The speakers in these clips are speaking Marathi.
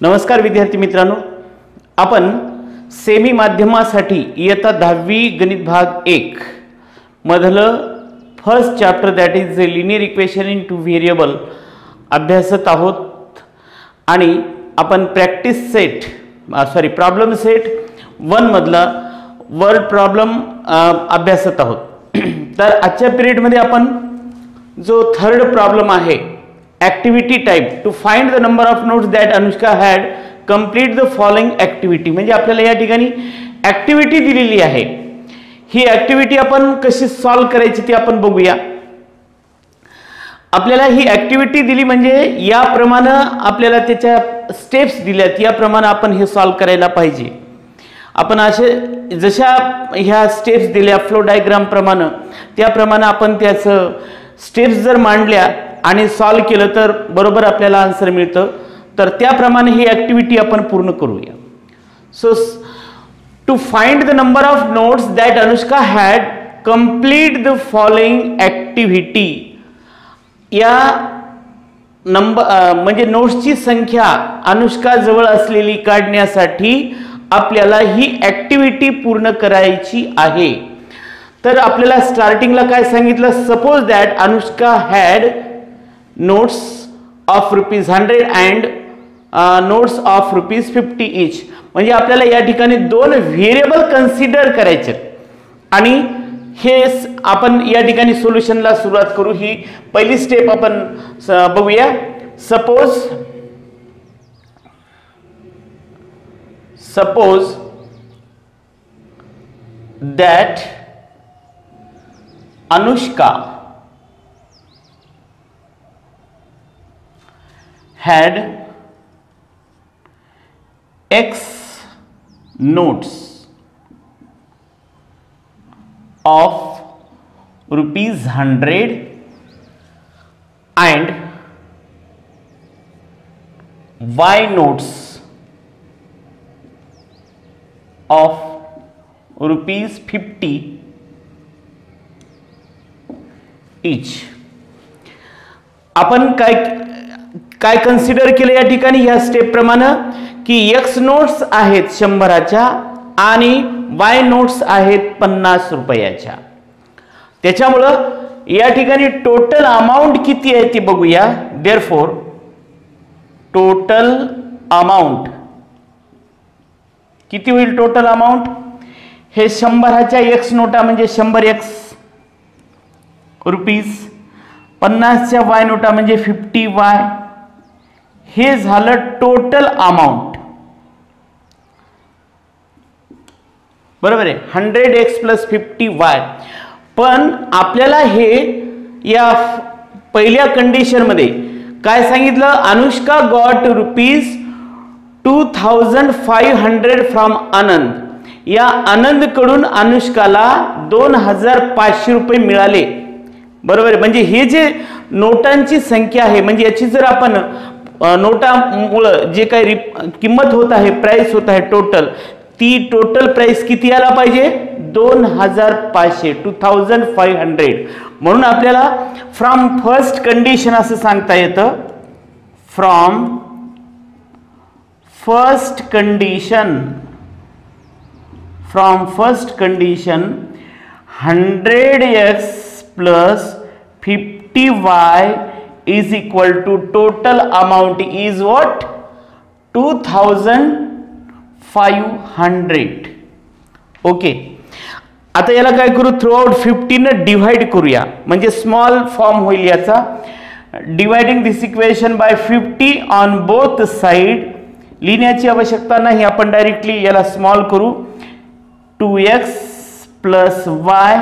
नमस्कार विद्यार्थी मित्रांनो, आपण सेमी माध्यमासाठी इयत्ता 10वी गणित भाग 1 मधलं first chapter that is linear equation in two variable अभ्यासत आहोत आणि आपण प्रॉब्लेम सेट 1 मधला वर्ड प्रॉब्लेम अभ्यासत आहोत। तर आजच्या पिरियड मध्ये आपण जो थर्ड प्रॉब्लेम आहे activity type two find the number of notes that Anushka had complete the following activity, म्हणजे आपल्याला या ठिकाणी ऍक्टिव्हिटी दिलेली आहे। ही ऍक्टिव्हिटी आपण कशी सॉल्व करायची ते आपण बघूया। आपल्याला ही ऍक्टिव्हिटी दिली म्हणजे याप्रमाणे आपल्याला त्याच्या स्टेप्स दिल्यात, याप्रमाणे आपण हे सॉल्व करायला पाहिजे। आपण असे जशा ह्या स्टेप्स दिल्या फ्लो डायग्राम प्रमाणे त्याप्रमाणे आपण त्याचं स्टेप्स जर मांडल्या आणि सॉल्व केलं तर बरोबर आपल्याला आन्सर मिळतं। तर त्याप्रमाणे ही ऍक्टिव्हिटी आपण पूर्ण करूया। So to find the number of notes that Anushka had complete the following activity, या नंबर म्हणजे नोट्सची संख्या अनुष्का जवळ असलेली काढण्यासाठी आपल्याला ही ऍक्टिव्हिटी पूर्ण करायची आहे। तर आपल्याला स्टार्टिंगला काय सांगितलं, suppose that Anushka had notes of ₹100 and notes of ₹50 इच, म्हणजे आपल्याला या ठिकाणी दोन व्हेरिएबल कन्सिडर करायचे आणि हे आपण या ठिकाणी सोल्युशनला सुरुवात करू। ही पहिली स्टेप आपण बघूया। Suppose that Anushka had X notes of ₹100 and Y notes of ₹50 इच। आपण काय कन्सिडर केलं या ठिकाणी या स्टेप प्रमाणे की एक्स नोट्स आहेत 100च्या आणि वाय नोट्स आहेत ₹50। त्याच्यामुळं या ठिकाणी टोटल अमाउंट किती आहे ते बघूया। देअरफॉर टोटल अमाउंट किती होईल? टोटल अमाउंट हे 100च्या एक्स नोटा म्हणजे 100x रुपीज, 50च्या वाय नोटा म्हणजे 50y, हे झालं टोटल अमाउंट, बरोबर आहे 100x + 50y। पण आपल्याला हे या पहिल्या कंडिशन मध्ये काय सांगितलं, अनुष्का गॉट ₹2500 फ्रॉम आनंद, या आनंद कडून अनुष्काला ₹2500 मिळाले, बरोबर आहे। म्हणजे हे जे नोटांची संख्या आहे म्हणजे याची जर आपण नोटामुळे जे काही किंमत होत आहे, प्राइस होत आहे टोटल, ती टोटल प्राइस किती यायला पाहिजे? 2500, 2500। म्हणून आपल्याला फ्रॉम फर्स्ट कंडिशन असं सांगता येतं, from first condition 100x plus 50y is equal to total amount is what? 2500। Okay, आता याला काय करू, थ्रू आउट 50 ने डिवाइड करूया, म्हणजे स्मॉल फॉर्म होईल याचा। Dividing this equation by 50 on both side, लिहिण्याची आवश्यकता नाही, आपण डायरेक्टली याला स्मॉल करू। 2x plus y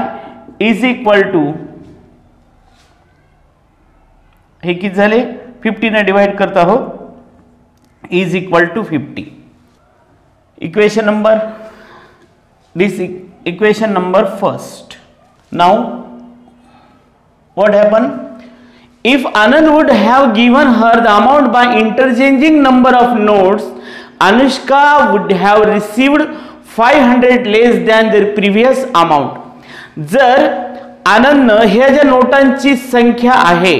is equal to, हे किती झाले, 50 ने डिवाइड करता हो, is equal to 50। Equation number, this equation number first. Now what happen, if Anand would have given her the amount by interchanging number of notes, Anushka would have received 500 less than their previous amount। जर आनंदनं ह्या ज्या नोटांची संख्या आहे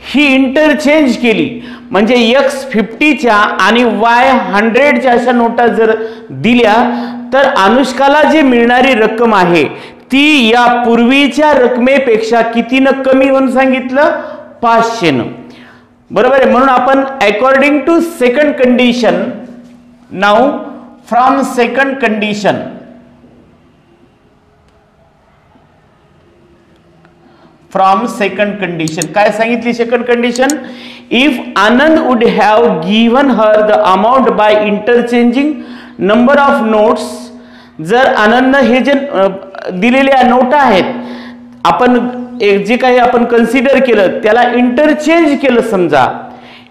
ही इंटरचेंज केली म्हणजे x 50च्या आणि y 100च्या अशा नोटा जर दिल्या तर अनुष्काला जे मिळणारी रक्कम आहे ती या पूर्वीच्या रकमेपेक्षा कितीनं कमी म्हणून सांगितलं, 500 न, बरोबर आहे. म्हणून आपण according to second condition, now from second condition, from second condition काय सांगितली second condition, if Anand would have given her the amount by interchanging number of notes, जर आनंद हे जे दिलेल्या नोटा आहेत आपण जे काही आपण कन्सिडर केलं त्याला इंटरचेंज केलं, समजा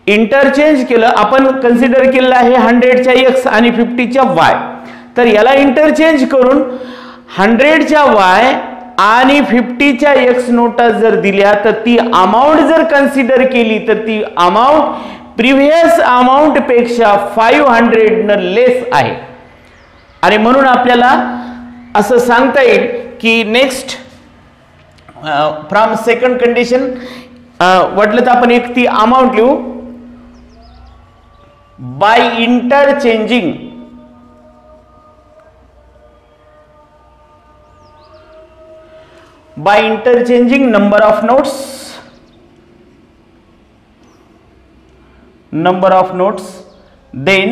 इंटरचेंज केलं, आपण कन्सिडर केलेलं आहे 100च्या x आणि 50च्या y, तर याला इंटरचेंज करून 100च्या y आणि 50च्या x नोटा जर दिल्या तर ती अमाउंट जर कन्सिडर केली तर ती अमाउंट प्रिव्हियस अमाउंट पेक्षा 500 न लेस आहे. आणि म्हणून आपल्याला असं सांगता येईल की नेक्स्ट फ्रॉम सेकंड कंडिशन म्हटलं तर आपण एक ती अमाउंट लिहू, by interchanging by interchanging number of notes, then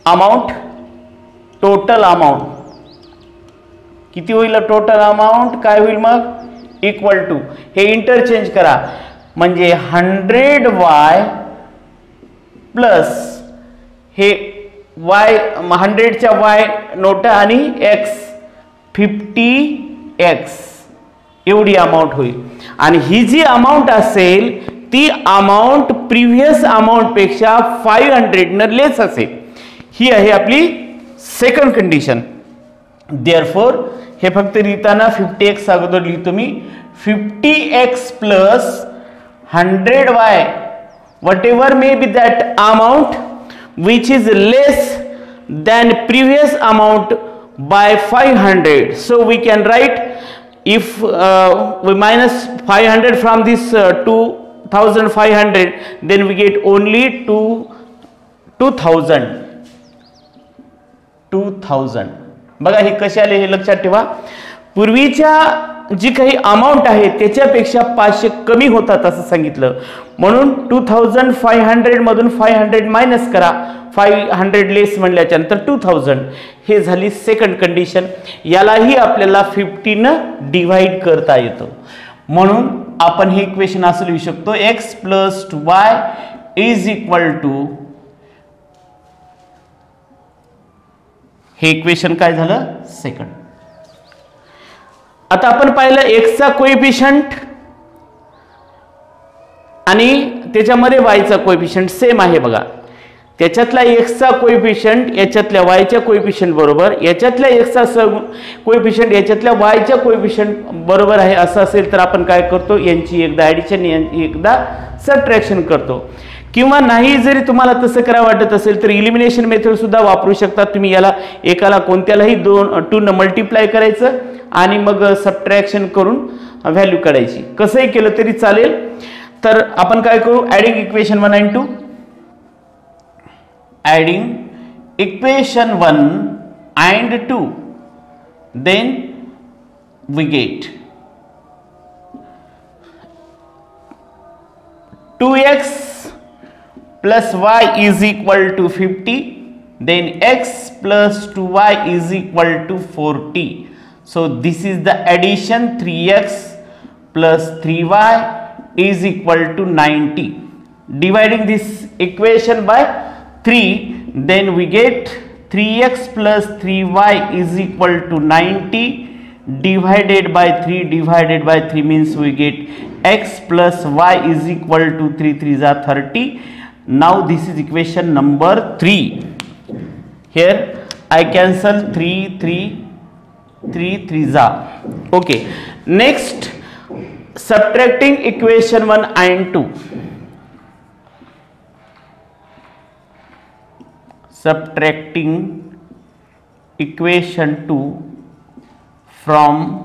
amount, total amount किती होईल, टोटल अमाउंट काय होईल मग, इक्वल टू हे इंटरचेंज करा म्हणजे 100y प्लस हे y 100च्या y नोटा आणि x 50x एवढी अमाउंट होईल. आणि ही जी अमाउंट असेल ती अमाउंट प्रिव्हियस अमाउंट पेक्षा 500 न लेस असेल. ही आहे आपली सेकंड कंडिशन. देअरफॉर हे फक्त लिहिताना 50x अगोदर लिहितो मी, 50x plus 100y whatever may be that amount which is less than previous amount by 500. So we can write, if we minus 500 from this 2500, then we get only 2000. बघा हे कसे आले हे लक्षात ठेवा. पूर्वीच्या जी काही अमाउंट आहे त्याच्यापेक्षा 500 कमी होतात असं सांगितलं, म्हणून 2500 मधून 500 मायनस करा, 500 लेस म्हणल्याच्या नंतर 2000. हे झाली सेकंड कंडिशन. यालाही आपल्याला 50 न डिवाइड करता येतं. म्हणून आपण हे इक्वेशन असं लिहू शकतो, x plus 2y is equal to, हे इक्वेशन काय झालं, सेकंड. आता आपण पाहिलं x चा कोएफिशियंट आणि त्याच्यामध्ये y चा कोएफिशियंट सेम आहे बघा. त्याच्यातला x चा कोएफिशियंट याच्यातल्या y च्या कोएफिशियंट बरोबर, याच्यातल्या x चा कोएफिशियंट याच्यातल्या y च्या कोएफिशियंट बरोबर आहे असं असेल तर आपण काय करतो, यांची एकदा ऍडिशन यांची एकदा सबट्रॅक्शन करतो. किंवा नाही जरी तुम्हाला तसं करावं वाटत असेल तर इलिमिनेशन मेथड सुद्धा वापरू शकता तुम्ही. याला एकाला कोणत्यालाही 2 न मल्टिप्लाय करायचं आणि मग सबट्रॅक्शन करून व्हॅल्यू काढायची. कसंही केलं तरी चालेल. तर आपण काय करू, ऍडिंग इक्वेशन 1 आणि 2, adding equation 1 and 2, then we get 2x plus y is equal to 50, then x plus 2y is equal to 40. So this is the addition, 3x plus 3y is equal to 90. Dividing this equation by 3, then we get 3x plus 3y is equal to 90 divided by 3 means we get x plus y is equal to 3 are 30. Now this is equation number 3. Here I cancel 3 are. Okay. Next, subtracting equation 1 and 2. Subtracting equation 2 from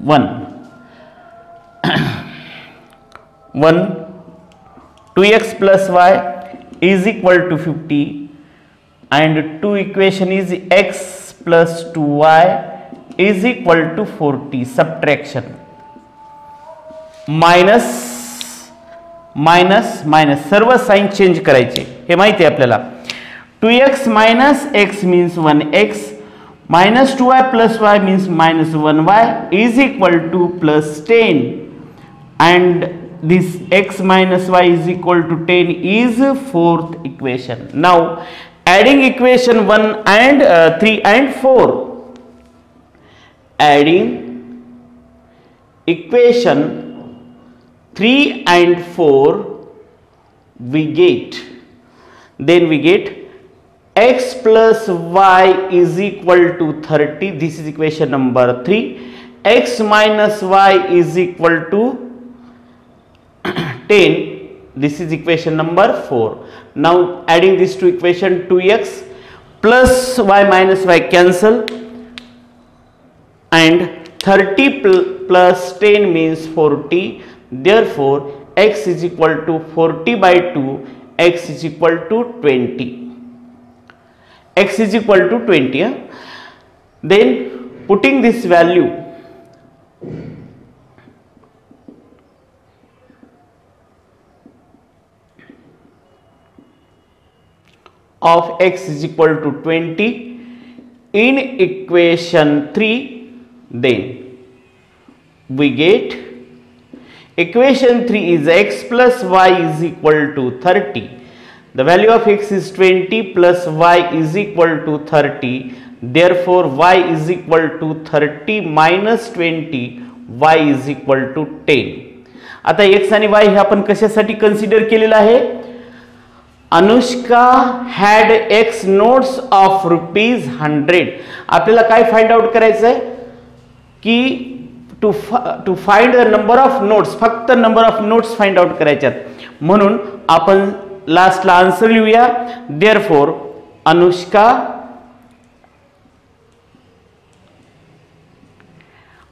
1. 1 2x plus y is equal to 50 and 2 equation is x plus 2y is equal to 40. Subtraction. Minus minus minus सर्व साइन चेंज करायचे हे माहिती आहे आपल्याला. 2x minus x means 1x minus 2y plus y means minus 1y is equal to plus 10 and this x minus y is equal to 10 is fourth equation. Now adding equation 1 and 3 and 4. Adding equation 3 and 4 we get x plus y is equal to 30. This is equation number 3. X minus y is equal to 10. This is equation number 4. Now adding this to equation 2x plus y minus y cancel and 30 plus 10 means 40. Therefore x is equal to 40 by 2. X is equal to 20. X is equal to 20. Then putting this value of x is equal to 20 in equation 3, then we get equation 3 is x plus y is equal to 30. The value of x is 20 plus y is equal to 30. Therefore y is equal to 30 minus 20. Y is equal to 10. आता x आणि y हे आपण कशासाठी कन्सिडर केलेलं आहे. Anushka had x notes of ₹100. आपल्याला काय फाइंड आउट करायचं आहे की to find the number of notes, फक्त number of notes find out करायच्यात. म्हणून आपण लास्टला आन्सर लिहूया. Therefore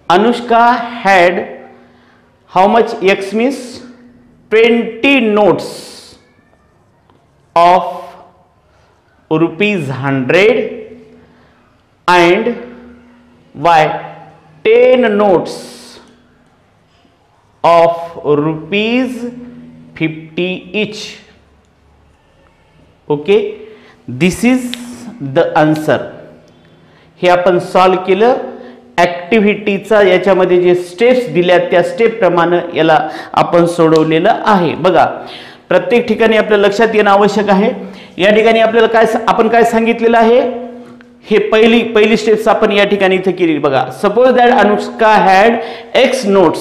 Anushka had how much x means 20 notes of ₹100 and y 10 notes of ₹50 each. Okay, this is the answer. हे आपण सॉल्व केलं. ऍक्टिव्हिटीचा याच्यामध्ये जे स्टेप्स दिल्या त्या स्टेप प्रमाणे याला आपण सोडवलेलं आहे. बघा प्रत्येक ठिकाणी आपल्या लक्षात येणं आवश्यक आहे. या ठिकाणी आपल्याला आपण काय सांगितलेलं आहे हे पहिली स्टेप्स आपण या ठिकाणी इथे केली. बघा suppose that Anushka had x notes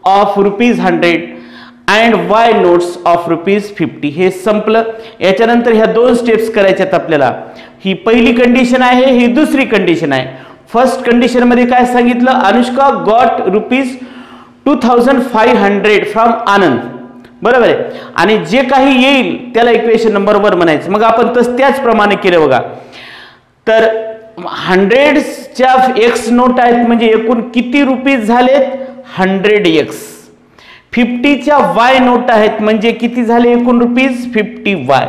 of ₹100 and y notes of ₹50. हे संपलं. याच्यानंतर ह्या दोन स्टेप्स करायच्यात आपल्याला. ही पहिली कंडिशन आहे, ही दुसरी कंडिशन आहे. फर्स्ट कंडिशन मध्ये काय सांगितलं, अनुष्का गॉट ₹2500 फ्रॉम आनंद. बरोबर आहे. आणि जे काही येईल त्याला इक्वेशन नंबर 1 म्हणायचं. मग आपण त्याचप्रमाणे केलं. बघा तर 100च्या x नोट आहेत म्हणजे एकूण किती रुपीज झालेत 100x. 50च्या y नोट आहेत म्हणजे किती झाले एकूण रुपीज 50y.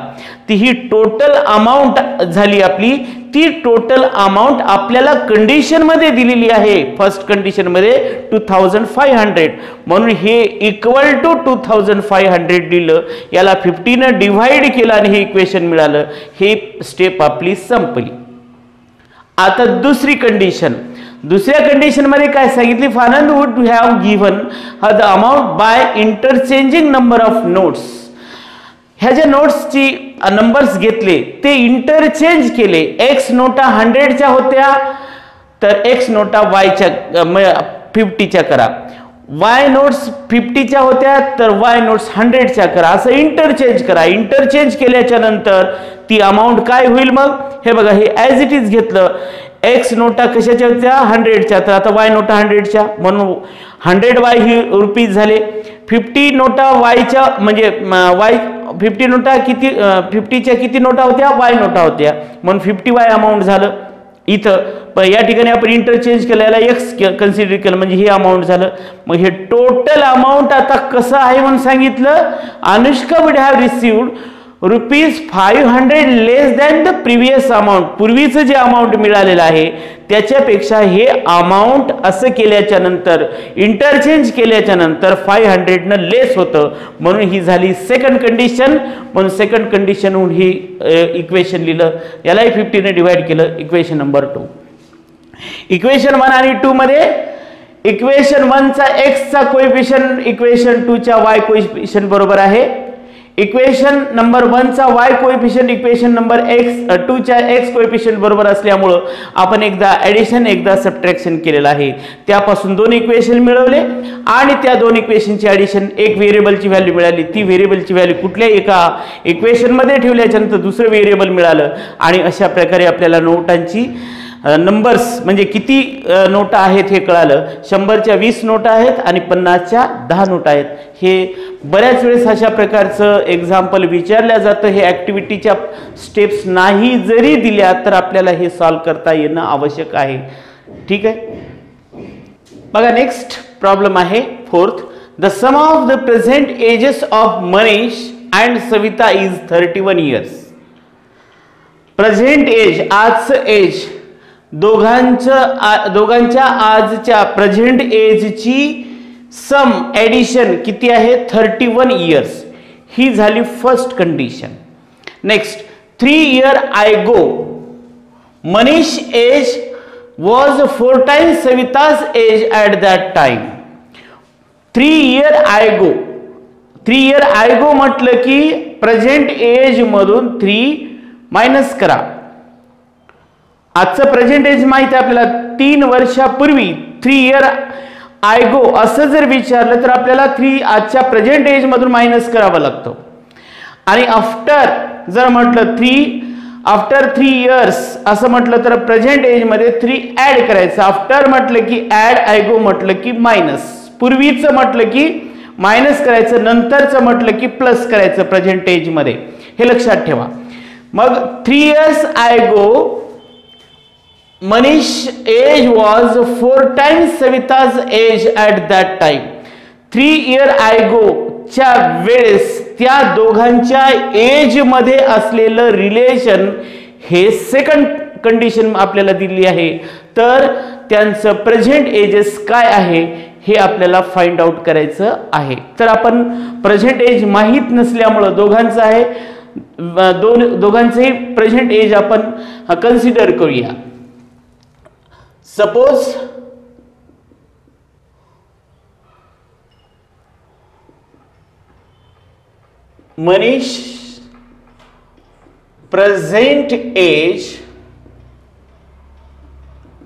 ती ही टोटल अमाउंट झाली आपली. ती टोटल अमाउंट आपल्याला कंडिशन मध्ये दिलेली आहे. फर्स्ट कंडिशन मध्ये 2500 म्हणून हे इक्वल टू 2500 दिलं. याला 50 ने डिवाइड केलं आणि हे इक्वेशन मिळालं. हे स्टेप आपली संपली. आता दुसरी कंडिशन. दुसऱ्या कंडिशन मध्ये काय सांगितली, Anand would have given the amount by interchanging number of notes. ह्या ज्या नोट्सची नंबर्स घेतले ते इंटरचेंज केले. एक्स नोटा 100च्या होत्या तर एक्स नोटा वायच्या 50च्या करा. वाय नोट्स 50च्या होत्या तर वाय नोट्स 100च्या करा. असं इंटरचेंज करा. इंटरचेंज केल्याच्या नंतर ती अमाउंट काय होईल मग हे बघा. हे ॲज इट इज घेतलं. एक्स नोटा कशाच्या होत्या 100च्या तर आता वाय नोटा 100च्या म्हणून 100y ही रुपीज झाले. 50 नोटा वायच्या म्हणजे वाय 50 नोटा किती 50च्या किती नोटा होत्या y नोटा होत्या म्हणून 50y अमाउंट झालं. इथं या ठिकाणी आपण इंटरचेंज केलं, याला एक्स कन्सिडर केलं म्हणजे हे अमाऊंट झालं. मग हे टोटल अमाऊंट आता कसं आहे म्हणून सांगितलं, Anushka would have received ₹500 less than the previous amount. पूर्वीचं जे अमाऊंट मिळालेलं आहे त्याच्यापेक्षा हे अमाऊंट असं केल्याच्या नंतर, इंटरचेंज केल्याच्या नंतर 500 न लेस होतं, म्हणून ही झाली सेकंड कंडिशन. म्हणून सेकंड कंडिशन म्हणून ही इक्वेशन लिहिलं, यालाही 50 ने डिवाइड केलं, इक्वेशन नंबर 2. इक्वेशन 1 आणि 2 मध्ये इक्वेशन 1 चा x चा कोएफिशियंट इक्वेशन 2 च्या y कोएफिशियंट बरोबर आहे. इक्वेशन नंबर 1 चा y कोएफिशियंट इक्वेशन नंबर 2 च्या x कोएफिशियंट बरोबर असल्यामुळं आपण एकदा ऍडिशन एकदा सबट्रॅक्शन केलेलं आहे. त्यापासून दोन इक्वेशन मिळवले आणि त्या दोन इक्वेशनची ऍडिशन, एक व्हेरिएबलची व्हॅल्यू मिळाली, ती व्हेरिएबलची व्हॅल्यू कुठल्या एका इक्वेशन मध्ये ठेवल्याच्या नंतर दुसरं व्हेरिएबल मिळालं आणि अशा प्रकारे आपल्याला नोटांची नंबर्स म्हणजे किती नोटा आहेत हे कळालं. 100च्या 20 नोटा आहेत आणि 50च्या 10 नोटा आहेत. हे बऱ्याच वेळेस अशा प्रकारचं एक्झाम्पल विचारल्या जातं. हे ऍक्टिव्हिटीच्या स्टेप्स नाही जरी दिल्या तर आपल्याला हे सॉल्व करता येणं आवश्यक आहे. ठीक आहे, बघा नेक्स्ट प्रॉब्लेम आहे 4th. The sum of the present ages of Manish and Savita is 31 years. Present age, आजचं एज, दोघांच्या आजच्या प्रेझेंट एजची सम ऍडिशन किती आहे, 31 years. ही झाली first condition. Next, 3 years ago Manish age was 4 times Savita's age at that time. 3 years ago, 3 years ago म्हटलं की प्रेझेंट एज मधून 3 मायनस करा. आजचं प्रेझेंट एज माहिती आहे आपल्याला, 3 वर्षापूर्वी 3 years ago असं जर विचारलं तर आपल्याला 3 आजच्या प्रेझेंट एज मधून मायनस करावं लागतं. आणि आफ्टर जर म्हटलं 3 आफ्टर 3 years असं म्हटलं तर प्रेझेंट एज मध्ये 3 ऍड करायचं. आफ्टर म्हटलं की ऍड, ago म्हटलं की मायनस. पूर्वीचं म्हटलं की मायनस करायचं, नंतरचं म्हटलं की प्लस करायचं प्रेझेंट एज मध्ये. हे लक्षात ठेवा. मग 3 years ago Manish age was 4 times Savita's age at that time. 3 years ago च्या वेळेस त्या दोघांच्या एज मध्ये असलेलं रिलेशन हे सेकंड कंडिशन आपल्याला दिली आहे. तर त्यांचं प्रेझेंट एजेस काय आहे हे आपल्याला फाइंड आउट करायचं आहे. तर आपण प्रेझेंट एज माहित नसल्यामुळं दोघांचं आहे, दोघांचंही प्रेझेंट एज आपण कन्सिडर करूया. Suppose Manish present age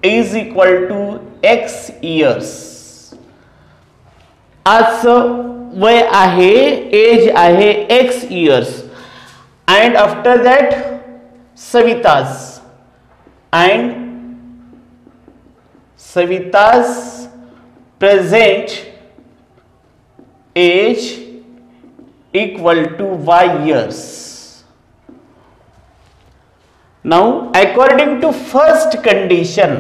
is equal to x years. आजचं वय आहे, एज आहे x years. and after that Savita's present age equal to y years. Now according to first condition,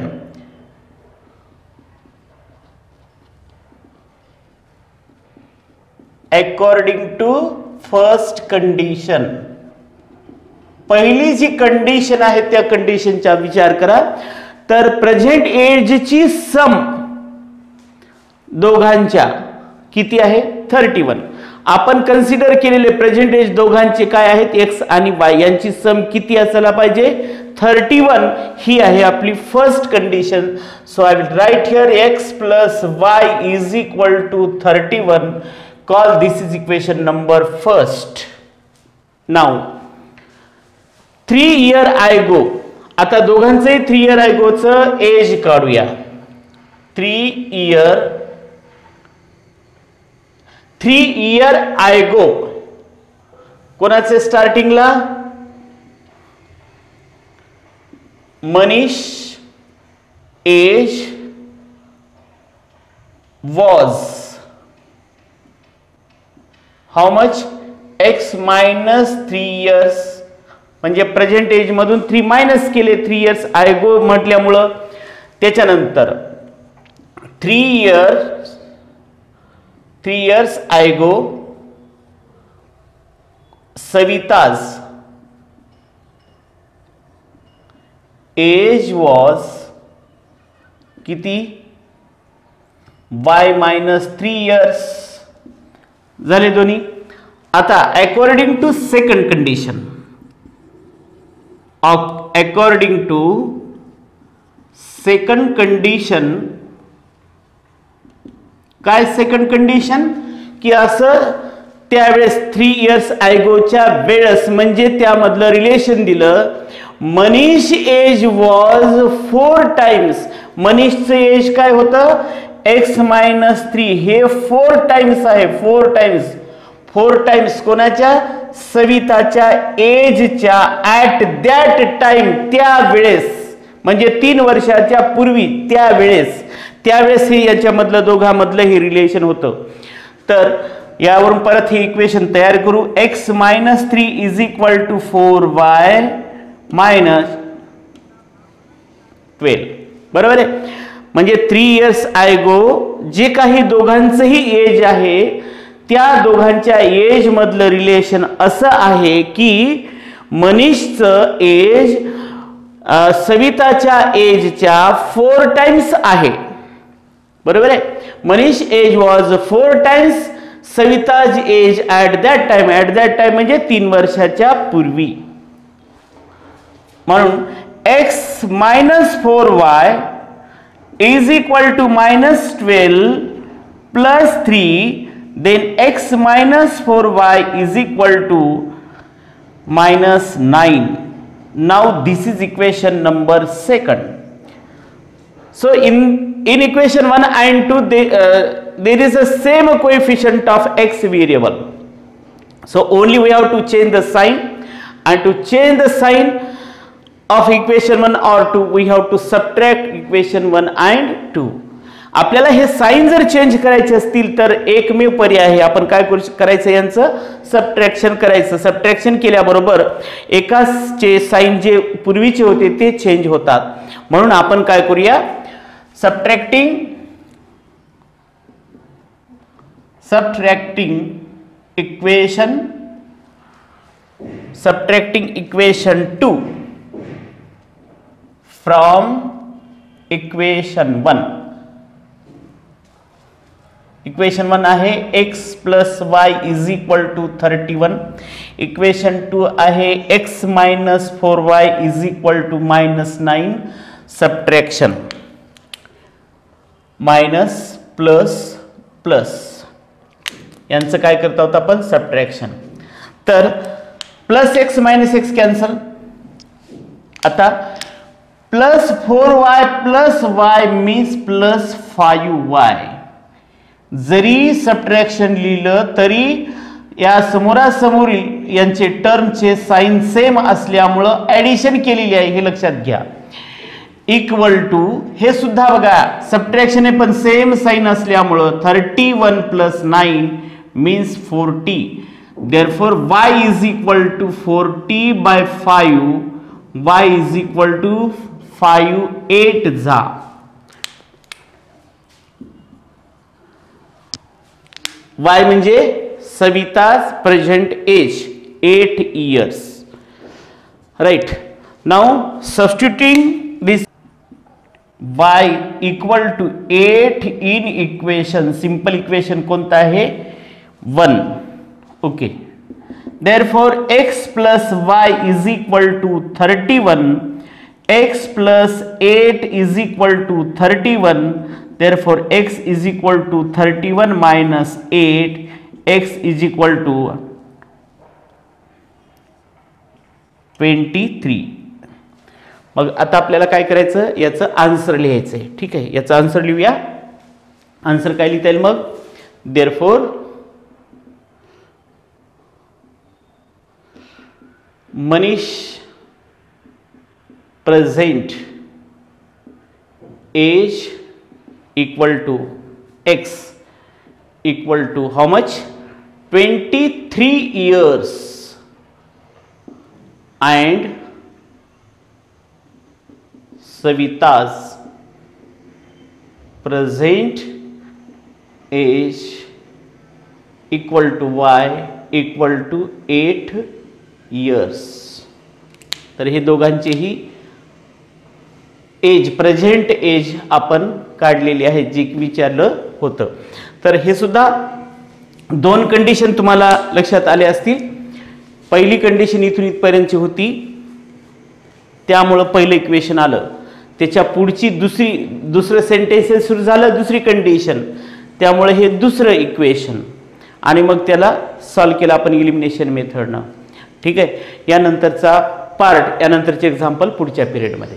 पहिली जी कंडिशन आहे त्या कंडिशनचा विचार करा. तर प्रेझेंट एजची सम दोघांच्या किती आहे, 31. आपण कन्सिडर केलेले प्रेझेंट एज दोघांचे काय आहेत, x आणि y, यांची सम किती असायला पाहिजे, 31. ही आहे आपली first condition. So I will write here x plus y is equal to 31. Call this is equation number first. Now 3 years ago, आता दोघांचे 3 years ago चं एज काढूया. 3 years ago कोणाचे स्टार्टिंगला, Manish age was how much, x minus 3 years म्हणजे प्रेझेंट एज मधून 3 मायनस केले 3 इयर्स आयगो म्हटल्यामुळं. त्याच्यानंतर 3 years ago Savita's age was किती y मायनस 3 इयर्स झाले दोन्ही. आता according to second condition, according to second condition, काय सेकंड कंडिशन की असं त्यावेळेस 3 इयर्स आयगोच्या वेळेस म्हणजे त्यामधलं रिलेशन दिलं. मनीष एज वॉज 4 टाइम्स, मनीषचं एज काय होतं x मायनस 3, हे 4 टाइम्स आहे. 4 टाइम्स कोणाच्या सविताच्या एजच्या ऍट दॅट टाइम, त्यावेळेस म्हणजे 3 वर्षाच्या पूर्वी त्यावेळेस हे याच्यामधलं दोघांमधलं हे रिलेशन होतं. तर यावरून परत हे इक्वेशन तयार करू. x minus 3 is equal to 4y minus 12. बरोबर आहे. म्हणजे 3 इयर्स आयगो जे काही दोघांचंही एज आहे त्या दोघांच्या एज मधलं रिलेशन असं आहे की मनीषचं एज सविताच्या एजच्या 4 टाइम्स आहे. बरोबर आहे. Manish age was 4 times Savita's age at that time म्हणजे 3 वर्षाच्या पूर्वी. म्हणून x minus 4y is equal to minus 12 plus 3, then x minus 4y is equal to minus 9. Now this is equation number 2. So in equation 1 and 2 there is a same coefficient of x variable. So only we have to change the sign, and to change the sign of equation 1 or 2 we have to subtract equation 1 and 2. आपल्याला हे साइन जर चेंज करायचे असतील तर एकमेव पर्याय आहे, आपण काय करायचं यांचं सबट्रॅक्शन करायचं. सबट्रॅक्शन केल्याबरोबर एकाचे साइन जे पूर्वीचे होते ते चेंज होतात. म्हणून आपण काय करूया, subtracting equation 2 from equation 1. Equation 1 आहे x plus y is equal to 31. Equation 2 आहे x minus 4y is equal to minus 9. Subtraction minus plus plus यांचं काय करता होतं आपण सबट्रॅक्शन. तर plus x minus x cancel. आता plus 4y plus y means plus 5y. जरी सबट्रॅक्शन लिहिलं तरी या समोरासमोरील यांचे टर्मचे साइन सेम असल्यामुळं ऍडिशन केलेली आहे हे लक्षात घ्या. इक्वल टू हे सुद्धा बघा सबट्रॅक्शन आहे पण सेम साइन असल्यामुळं 31 plus 9 means 40. Therefore y is equal to 40 by 5. y is equal to 5 8 जा. y म्हणजे सविता's present age 8 years. Right. Now substituting this y equal to 8 in equation, simple equation कोणता आहे 1. Okay. Therefore x plus y is equal to 31. x plus 8 is equal to 31. Therefore x is equal to 31 minus 8. x is equal to 23. मग आता आपल्याला काय करायचं, याचं आन्सर लिहायचं आहे. ठीक आहे, याचं आन्सर लिहूया. आन्सर काय लिहिता येईल मग, therefore Manish present age equal to x equal to how much 23 years and Savita's present age equal to y equal to 8 years. तर हे दोघांचेही एज, प्रेझेंट एज आपण काढलेली आहे, जी विचारलं होतं. तर हे सुद्धा दोन कंडिशन तुम्हाला लक्षात आले असतील. पहिली कंडिशन इथून इथपर्यंतची होती, त्यामुळं पहिलं इक्वेशन आलं. त्याच्या पुढची दुसरं सेंटेन्स सुरू झालं, दुसरी कंडिशन, त्यामुळे हे दुसरं इक्वेशन, आणि मग त्याला सॉल्व केलं आपण इलिमिनेशन मेथडनं. ठीक आहे. यानंतरचा पार्ट, यानंतरचे एक्झाम्पल पुढच्या पिरियडमध्ये.